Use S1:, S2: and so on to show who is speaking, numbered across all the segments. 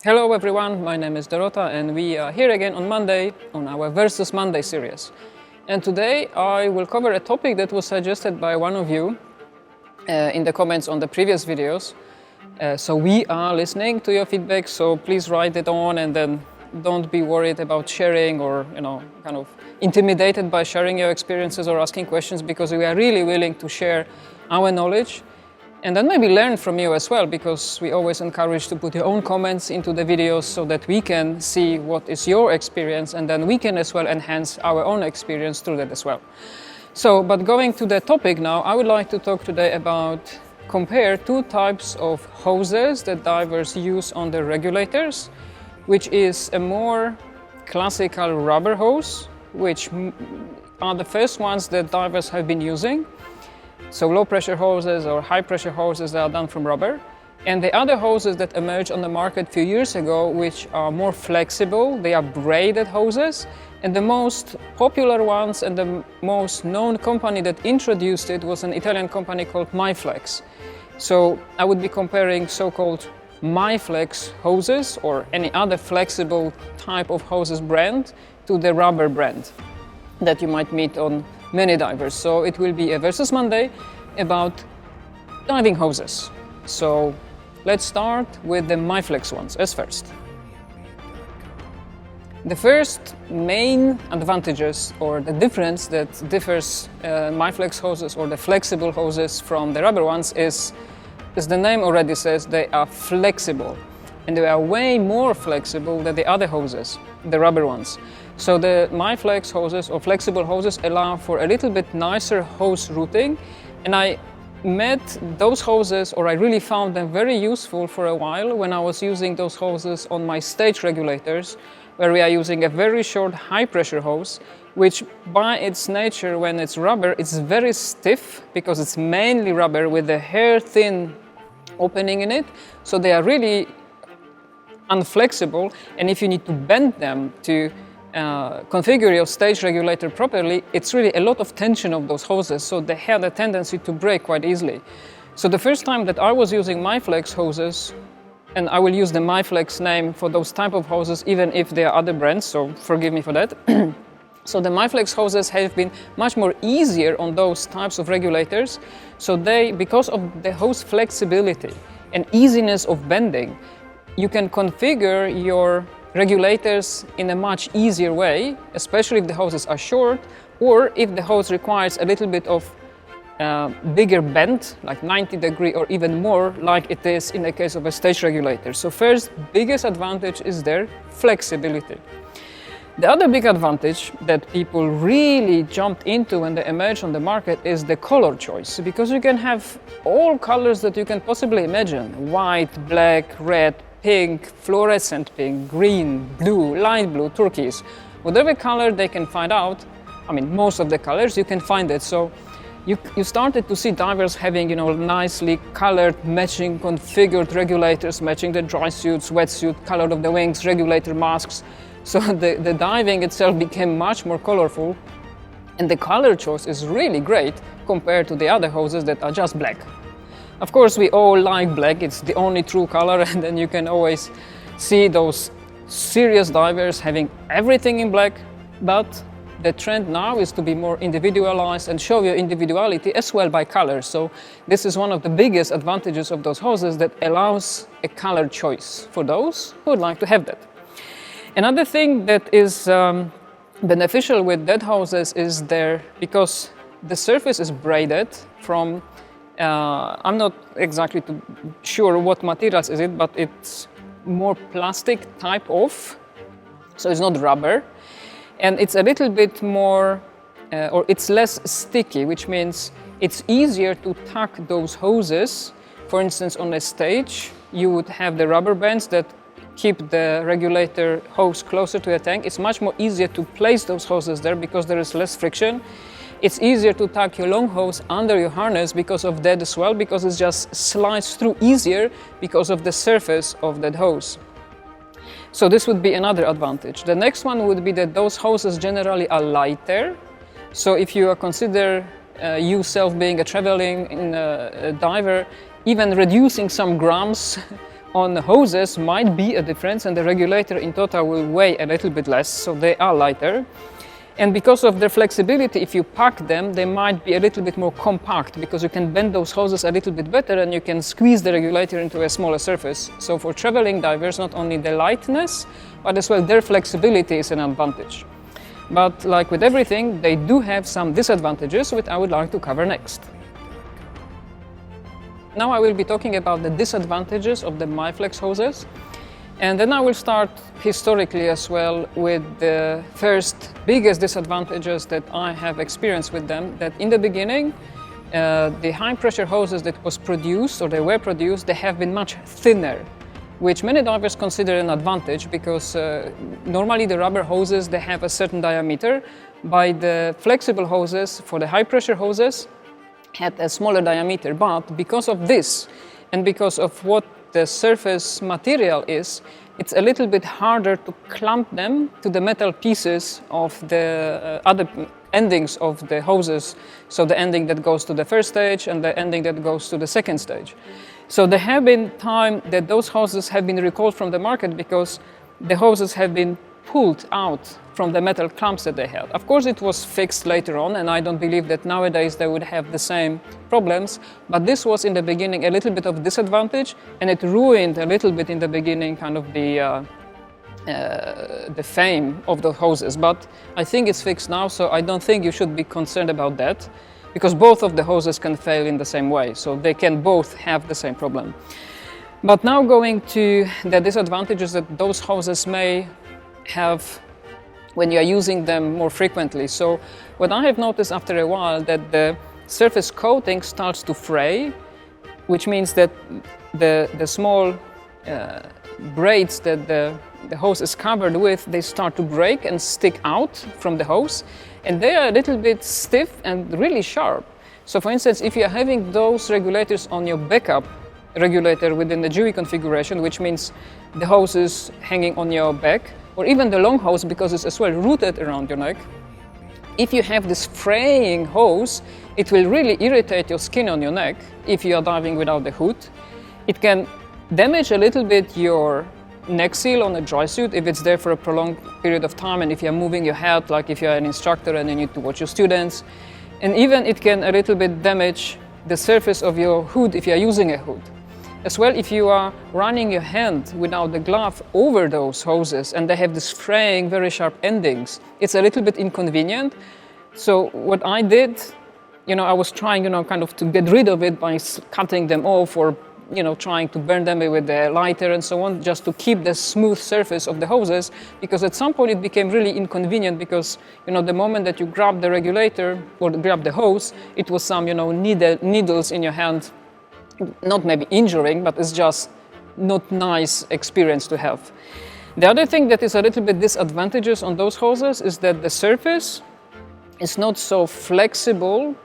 S1: Hello everyone, my name is Dorota and we are here again on Monday on our Versus Monday series. And today I will cover a topic that was suggested by one of you in the comments on the previous videos. So we are listening to your feedback, so please write it on and then don't be worried about sharing or kind of intimidated by sharing your experiences or asking questions, because we are really willing to share our knowledge. And then maybe learn from you as well, because we always encourage to put your own comments into the videos so that we can see what is your experience, and then we can as well enhance our own experience through that as well. So, but going to the topic now, I would like to talk today about compare two types of hoses that divers use on the regulators, which is a more classical rubber hose, which are the first ones that divers have been using. So low pressure hoses or high pressure hoses that are done from rubber. And the other hoses that emerged on the market a few years ago, which are more flexible, they are braided hoses. And the most popular ones and the most known company that introduced it was an Italian company called MyFlex. So I would be comparing so-called MyFlex hoses or any other flexible type of hoses brand to the rubber brand that you might meet on many divers. So it will be a Versus Monday about diving hoses. So let's start with the MyFlex ones as first. The first main advantages or the difference that differs MyFlex hoses or the flexible hoses from the rubber ones is, as the name already says, they are flexible. And they are way more flexible than the other hoses, the rubber ones. So the MyFlex hoses or flexible hoses allow for a little bit nicer hose routing. And I met those hoses, or I really found them very useful for a while when I was using those hoses on my stage regulators, where we are using a very short high pressure hose, which by its nature, when it's rubber, it's very stiff because it's mainly rubber with a hair thin opening in it. So they are really unflexible, and if you need to bend them to configure your stage regulator properly, it's really a lot of tension of those hoses, so they had a tendency to break quite easily. So the first time that I was using MyFlex hoses, and I will use the MyFlex name for those type of hoses even if there are other brands, so forgive me for that. So the MyFlex hoses have been much more easier on those types of regulators. So they, because of the hose flexibility and easiness of bending, you can configure your regulators in a much easier way, especially if the hoses are short, or if the hose requires a little bit of bigger bend, like 90-degree or even more, like it is in the case of a stage regulator. So first, biggest advantage is their flexibility. The other big advantage that people really jumped into when they emerged on the market is the color choice, because you can have all colors that you can possibly imagine: white, black, red, pink, fluorescent pink, green, blue, light blue, turquoise. Whatever color they can find out, I mean, most of the colors you can find it. So you started to see divers having, nicely colored, matching, configured regulators, matching the dry suits, wetsuit, color of the wings, regulator masks. So the diving itself became much more colorful, and the color choice is really great compared to the other hoses that are just black. Of course, we all like black, it's the only true color, and then you can always see those serious divers having everything in black, but the trend now is to be more individualized and show your individuality as well by color. So this is one of the biggest advantages of those hoses, that allows a color choice for those who would like to have that. Another thing that is beneficial with that hoses is because the surface is braided from I'm not exactly sure what materials is it, but it's more plastic type of, so it's not rubber, and it's a little bit more, or it's less sticky, which means it's easier to tuck those hoses. For instance, on a stage, you would have the rubber bands that keep the regulator hose closer to the tank. It's much more easier to place those hoses there because there is less friction. It's easier to tuck your long hose under your harness because of that as well, because it just slides through easier because of the surface of that hose. So this would be another advantage. The next one would be that those hoses generally are lighter. So if you consider yourself being a traveling diver, even reducing some grams on the hoses might be a difference, and the regulator in total will weigh a little bit less, so they are lighter. And because of their flexibility, if you pack them, they might be a little bit more compact, because you can bend those hoses a little bit better and you can squeeze the regulator into a smaller surface. So for traveling divers, not only the lightness, but as well their flexibility is an advantage. But like with everything, they do have some disadvantages, which I would like to cover next. Now I will be talking about the disadvantages of the MyFlex hoses. And then I will start historically as well with the first biggest disadvantages that I have experienced with them, that in the beginning, the high pressure hoses that was produced, or they were produced, they have been much thinner, which many divers consider an advantage, because normally the rubber hoses, they have a certain diameter. By the flexible hoses, for the high pressure hoses, had a smaller diameter, but because of this, and because of what the surface material is, it's a little bit harder to clamp them to the metal pieces of the other endings of the hoses. So the ending that goes to the first stage and the ending that goes to the second stage. So there have been times that those hoses have been recalled from the market because the hoses have been pulled out from the metal clamps that they had. Of course, it was fixed later on, and I don't believe that nowadays they would have the same problems, but this was in the beginning a little bit of disadvantage, and it ruined a little bit in the beginning kind of the fame of the hoses. But I think it's fixed now, so I don't think you should be concerned about that, because both of the hoses can fail in the same way, so they can both have the same problem. But now going to the disadvantages that those hoses may have when you are using them more frequently. So what I have noticed after a while, that the surface coating starts to fray, which means that the small braids that the hose is covered with, they start to break and stick out from the hose, and they are a little bit stiff and really sharp. So for instance, if you are having those regulators on your backup regulator within the GUI configuration, which means the hose is hanging on your back, or even the long hose, because it's as well rooted around your neck, if you have this fraying hose, it will really irritate your skin on your neck if you are diving without the hood. It can damage a little bit your neck seal on a dry suit if it's there for a prolonged period of time, and if you're moving your head, like if you're an instructor and you need to watch your students. And even it can a little bit damage the surface of your hood if you're using a hood. As well, if you are running your hand without the glove over those hoses and they have this fraying, very sharp endings, it's a little bit inconvenient. So what I did, I was trying, kind of to get rid of it by cutting them off, or, trying to burn them with a lighter and so on, just to keep the smooth surface of the hoses, because at some point it became really inconvenient, because, the moment that you grab the regulator or grab the hose, it was some, needles in your hand. Not maybe injuring, but it's just not nice experience to have. The other thing that is a little bit disadvantageous on those hoses is that the surface is not so flexible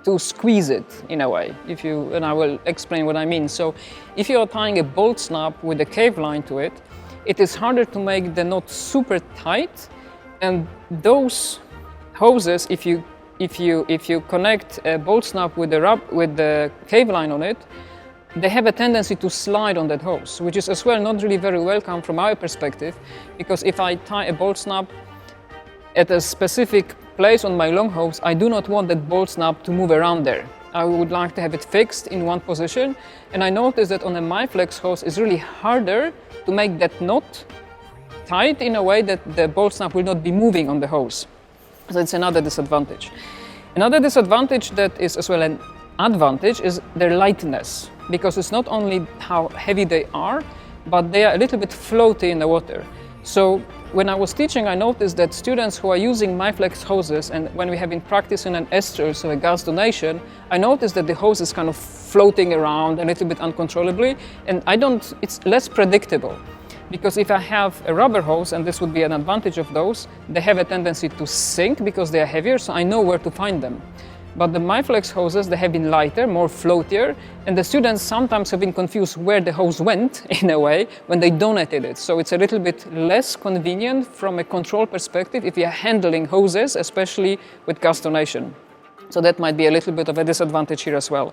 S1: to squeeze it in a way. And I will explain what I mean. So if you are tying a bolt snap with a cave line to it, it is harder to make the knot super tight. And those hoses, if you connect a bolt snap with the cave line on it, they have a tendency to slide on that hose, which is as well not really very welcome from our perspective, because if I tie a bolt snap at a specific place on my long hose, I do not want that bolt snap to move around there. I would like to have it fixed in one position, and I noticed that on a MyFlex hose it's really harder to make that knot tight in a way that the bolt snap will not be moving on the hose. So it's another disadvantage. Another disadvantage that is as well an advantage is their lightness, because it's not only how heavy they are, but they are a little bit floaty in the water. So when I was teaching, I noticed that students who are using MyFlex hoses, and when we have been practicing an estrel, so a gas donation, I noticed that the hose is kind of floating around a little bit uncontrollably, and it's less predictable. Because if I have a rubber hose, and this would be an advantage of those, they have a tendency to sink because they are heavier, so I know where to find them. But the MyFlex hoses, they have been lighter, more floatier, and the students sometimes have been confused where the hose went, in a way, when they donated it. So it's a little bit less convenient from a control perspective if you are handling hoses, especially with gas donation. So that might be a little bit of a disadvantage here as well.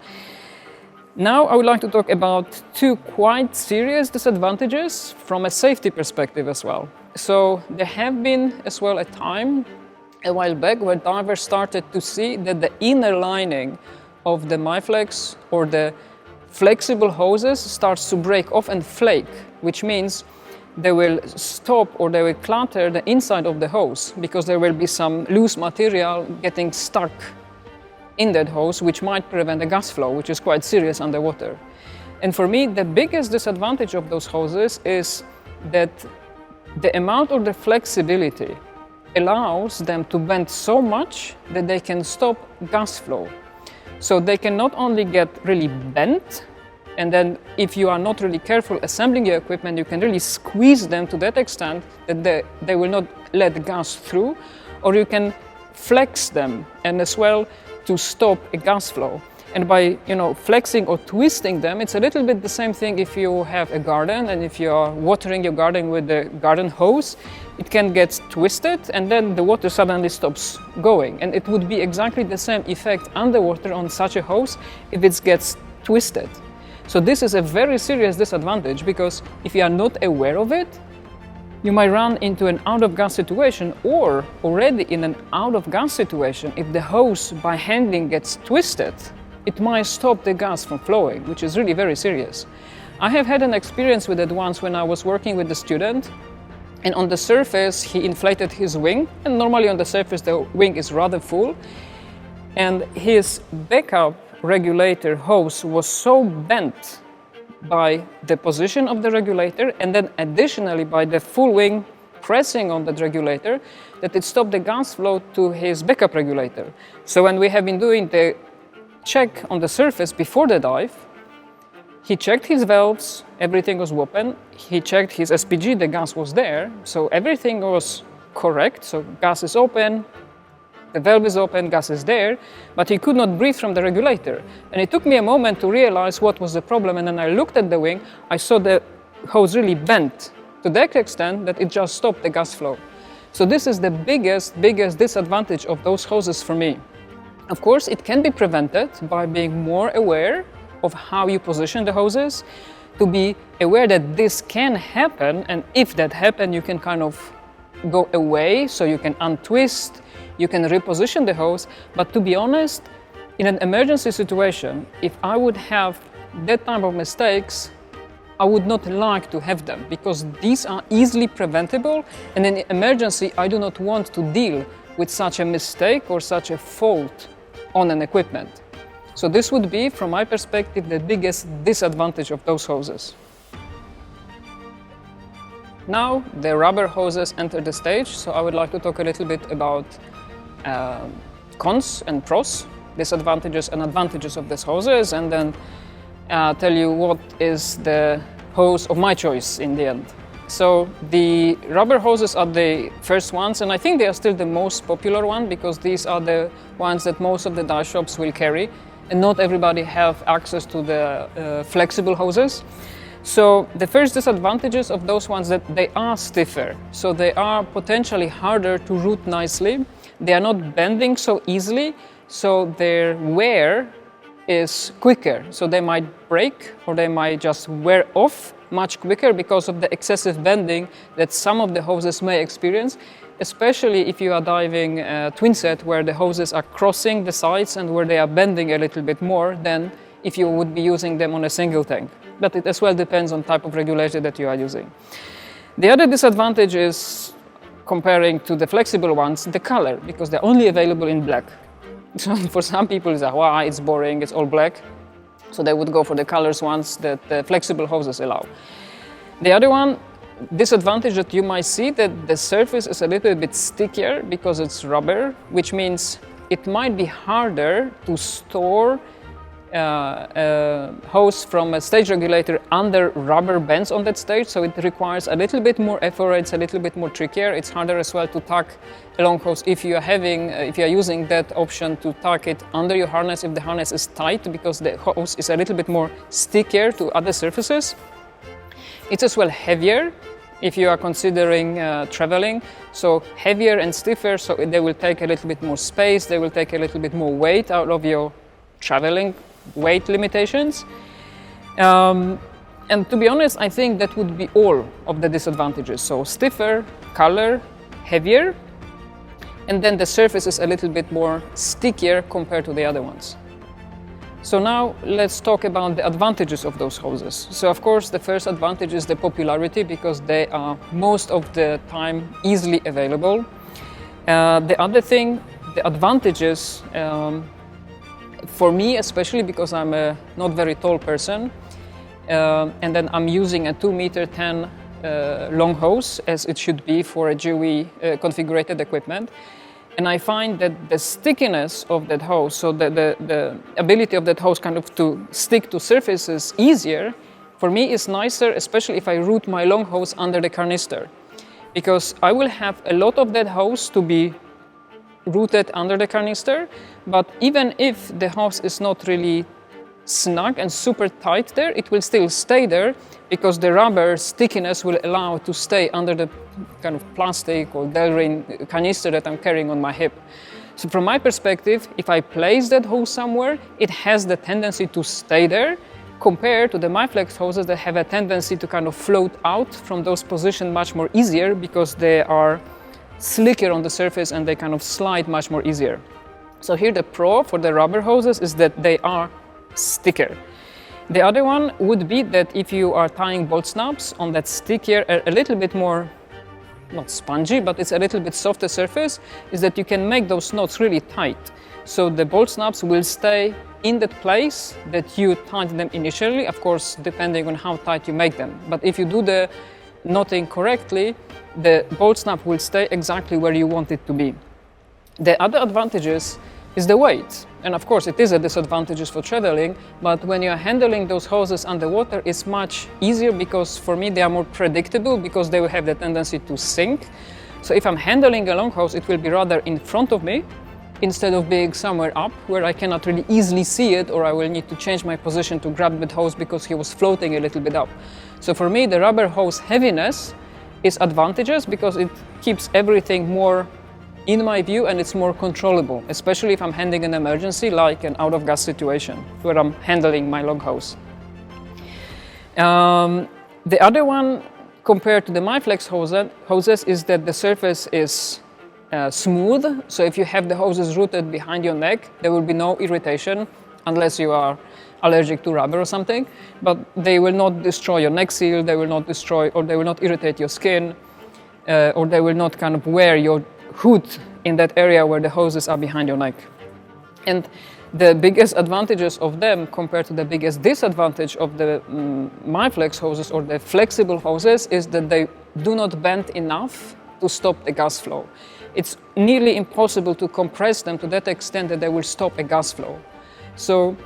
S1: Now I would like to talk about two quite serious disadvantages from a safety perspective as well. So there have been as well a while back where divers started to see that the inner lining of the MyFlex or the flexible hoses starts to break off and flake, which means they will stop or they will clutter the inside of the hose because there will be some loose material getting stuck in that hose, which might prevent a gas flow, which is quite serious underwater. And for me, the biggest disadvantage of those hoses is that the amount of the flexibility allows them to bend so much that they can stop gas flow. So they can not only get really bent, and then if you are not really careful assembling your equipment, you can really squeeze them to that extent that they will not let gas through, or you can flex them and as well to stop a gas flow. And by flexing or twisting them, it's a little bit the same thing if you have a garden and if you are watering your garden with the garden hose, it can get twisted and then the water suddenly stops going. And it would be exactly the same effect underwater on such a hose if it gets twisted. So this is a very serious disadvantage because if you are not aware of it, you might run into an out-of-gas situation, or already in an out-of-gas situation, if the hose by handling gets twisted, it might stop the gas from flowing, which is really very serious. I have had an experience with it once when I was working with a student, and on the surface he inflated his wing, and normally on the surface the wing is rather full, and his backup regulator hose was so bent by the position of the regulator and then additionally by the full wing pressing on that regulator that it stopped the gas flow to his backup regulator. So when we have been doing the check on the surface before the dive, he checked his valves, everything was open. He checked his SPG, the gas was there, so everything was correct. So gas is open, the valve is open, gas is there, but he could not breathe from the regulator. And it took me a moment to realize what was the problem, and then I looked at the wing, I saw the hose really bent to that extent that it just stopped the gas flow. So this is the biggest disadvantage of those hoses for me. Of course, it can be prevented by being more aware of how you position the hoses, to be aware that this can happen, and if that happens, you can kind of go away, so you can untwist, you can reposition the hose. But to be honest, in an emergency situation, if I would have that type of mistakes, I would not like to have them because these are easily preventable, and in emergency, I do not want to deal with such a mistake or such a fault on an equipment. So this would be, from my perspective, the biggest disadvantage of those hoses. Now the rubber hoses enter the stage, so I would like to talk a little bit about cons and pros, disadvantages and advantages of these hoses, and then tell you what is the hose of my choice in the end. So the rubber hoses are the first ones, and I think they are still the most popular one because these are the ones that most of the dive shops will carry, and not everybody have access to the flexible hoses. So the first disadvantages of those ones that they are stiffer, so they are potentially harder to route nicely. They are not bending so easily, so their wear is quicker. So they might break or they might just wear off much quicker because of the excessive bending that some of the hoses may experience, especially if you are diving twin set where the hoses are crossing the sides and where they are bending a little bit more than if you would be using them on a single tank. But it as well depends on type of regulator that you are using. The other disadvantage is, comparing to the flexible ones, the color, because they're only available in black. So for some people it's like, wow, it's boring, it's all black. So they would go for the colors ones that the flexible hoses allow. The other one, disadvantage that you might see, that the surface is a little bit stickier because it's rubber, which means it might be harder to store a hose from a stage regulator under rubber bands on that stage, so it requires a little bit more effort, it's a little bit more trickier. It's harder as well to tuck a long hose if you are using that option to tuck it under your harness if the harness is tight, because the hose is a little bit more stickier to other surfaces. It's as well heavier if you are considering traveling, so heavier and stiffer, so they will take a little bit more space, they will take a little bit more weight out of your traveling weight limitations. And to be honest, I think that would be all of the disadvantages. So stiffer, color, heavier, and then the surface is a little bit more stickier compared to the other ones. So now let's talk about the advantages of those hoses. So of course the first advantage is the popularity, because they are most of the time easily available. The other thing, the advantages, for me especially, because I'm a not very tall person, and then I'm using a 2.10 m long hose, as it should be for a GUI configured equipment. And I find that the stickiness of that hose, so the ability of that hose kind of to stick to surfaces easier, for me is nicer, especially if I route my long hose under the canister. Because I will have a lot of that hose to be routed under the canister, but even if the hose is not really snug and super tight there, it will still stay there, because the rubber stickiness will allow it to stay under the kind of plastic or Delrin canister that I'm carrying on my hip. So from my perspective, if I place that hose somewhere, it has the tendency to stay there, compared to the MyFlex hoses that have a tendency to kind of float out from those positions much more easier, because they are slicker on the surface and they kind of slide much more easier. So here the pro for the rubber hoses is that they are stickier. The other one would be that if you are tying bolt snaps on that stickier, a little bit more, not spongy, but it's a little bit softer surface, is that you can make those knots really tight. So the bolt snaps will stay in that place that you tied them initially, of course, depending on how tight you make them. But if you do the knotting correctly, the bolt snap will stay exactly where you want it to be. The other advantages is the weight. And of course, it is a disadvantage for traveling, but when you're handling those hoses underwater, it's much easier, because for me, they are more predictable, because they will have the tendency to sink. So if I'm handling a long hose, it will be rather in front of me, instead of being somewhere up where I cannot really easily see it, or I will need to change my position to grab that hose because he was floating a little bit up. So for me, the rubber hose heaviness is advantageous, because it keeps everything more in my view, and it's more controllable, especially if I'm handling an emergency like an out-of-gas situation where I'm handling my long hose. The other one, compared to the MyFlex hoses, is that the surface is smooth. So if you have the hoses routed behind your neck, there will be no irritation, unless you are allergic to rubber or something, but they will not destroy your neck seal, they will not destroy, or they will not irritate your skin, or they will not kind of wear your hood in that area where the hoses are behind your neck. And the biggest advantages of them compared to the biggest disadvantage of the MyFlex hoses or the flexible hoses is that they do not bend enough to stop the gas flow. It's nearly impossible to compress them to that extent that they will stop a gas flow. So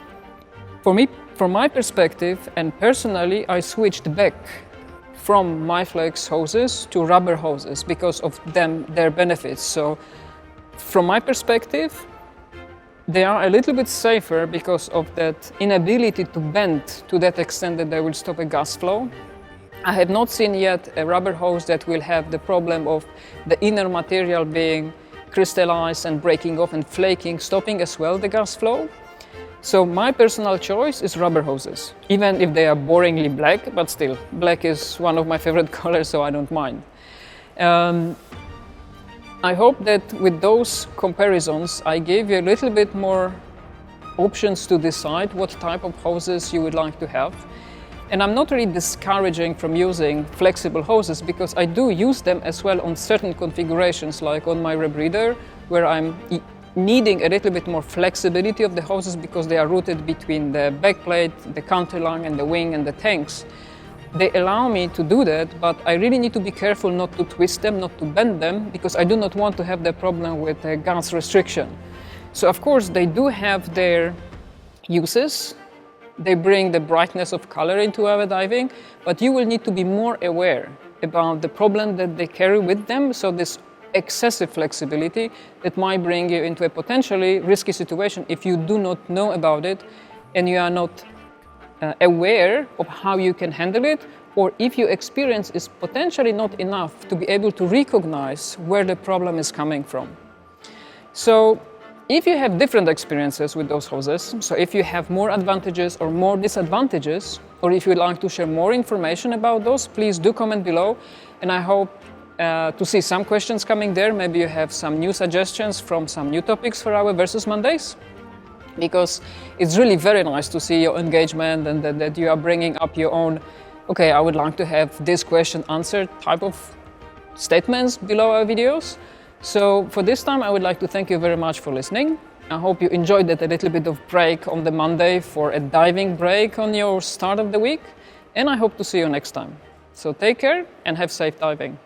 S1: for me, from my perspective, and personally, I switched back from MyFlex hoses to rubber hoses because of their benefits. So from my perspective, they are a little bit safer because of that inability to bend to that extent that they will stop a gas flow. I have not seen yet a rubber hose that will have the problem of the inner material being crystallized and breaking off and flaking, stopping as well the gas flow. So my personal choice is rubber hoses, even if they are boringly black, but still, black is one of my favorite colors, so I don't mind. I hope that with those comparisons, I gave you a little bit more options to decide what type of hoses you would like to have. And I'm not really discouraging from using flexible hoses, because I do use them as well on certain configurations, like on my rebreather, where I'm needing a little bit more flexibility of the hoses because they are routed between the backplate, the counterline, and the wing and the tanks. They allow me to do that, but I really need to be careful not to twist them, not to bend them, because I do not want to have the problem with the gas restriction. So of course they do have their uses. They bring the brightness of color into our diving, but you will need to be more aware about the problem that they carry with them. So this excessive flexibility that might bring you into a potentially risky situation if you do not know about it and you are not aware of how you can handle it, or if your experience is potentially not enough to be able to recognize where the problem is coming from. So If you have different experiences with those hoses, so if you have more advantages or more disadvantages, or if you'd like to share more information about those, please do comment below. And I hope to see some questions coming there. Maybe you have some new suggestions from some new topics for our Versus Mondays, because it's really very nice to see your engagement and that you are bringing up your own, okay, I would like to have this question answered type of statements below our videos. So for this time, I would like to thank you very much for listening. I hope you enjoyed that a little bit of break on the Monday for a diving break on your start of the week. And I hope to see you next time. So take care and have safe diving.